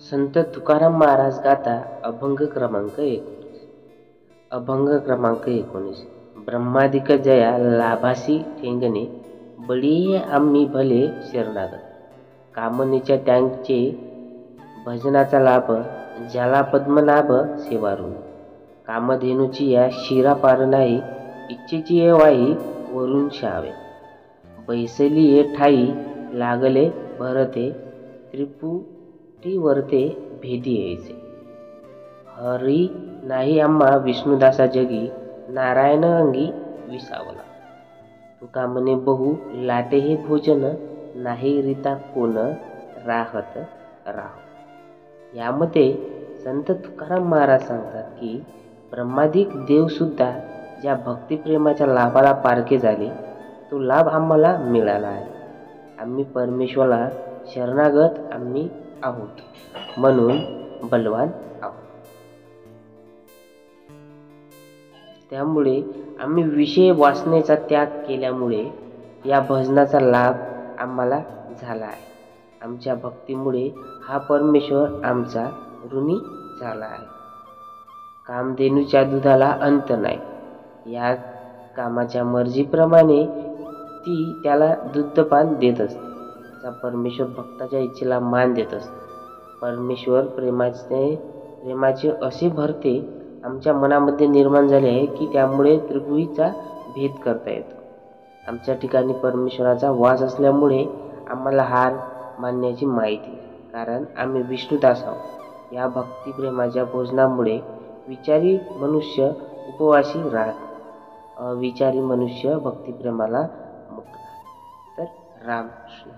संत तुकाराम महाराज गाथा अभंग क्रमांक 19. ब्रह्मादिक जया लाभासी ठेंगणे, बळी आम्ही भले शरणागत. कामनेच्या त्यांचे भजनाचा लाभ, ज्याला पद्मनाभ सेवारून. कामधेनूची या शिरा पार नाही, इच्छेची ये वाही वरून शावे. बैसली ये ठाई लागले भरते, त्रिपुटी वरते भेदी यायचे. हरी नाही आम्हा विष्णुदासा जगी, नारायण अंगी विसावला. तुका म्हणे बहु लाटे हे भोजन, नाही रीता कोण राहत राहो. यामध्ये संत तुकाराम महाराज सांगतात की ब्रह्मादिक देव सुद्धा ज्या भक्तिप्रेमाच्या लाभाला पारखे झाले, तो लाभ आम्हाला मिळाला आहे. आम्ही परमेश्वराला शरणागत आम्ही आहोत, म्हणून बलवान आहोत. त्यामुळे आम्ही विषय वासनेचा त्याग केल्यामुळे या भजनाचा लाभ आम्हाला झाला आहे. आमच्या भक्तीमुळे हा परमेश्वर आमचा ऋणी झाला आहे. कामधेनूच्या दुधाला अंत नाही. या कामाच्या मर्जीप्रमाणे ती त्याला दुग्धपान देत असते. असा परमेश्वर भक्ताच्या इच्छेला मान देत असतो. परमेश्वर प्रेमाचे असे भरते आमच्या मनामध्ये निर्माण झाले आहे की त्यामुळे त्रिभुईचा भेद करता येतो. आमच्या ठिकाणी परमेश्वराचा वास असल्यामुळे आम्हाला हार मानण्याची माहिती, कारण आम्ही विष्णुदास आहोत. या भक्तिप्रेमाच्या भोजनामुळे विचारी मनुष्य उपवासी राहतो, अविचारी मनुष्य भक्तिप्रेमाला मुक्त. तर रामकृष्ण.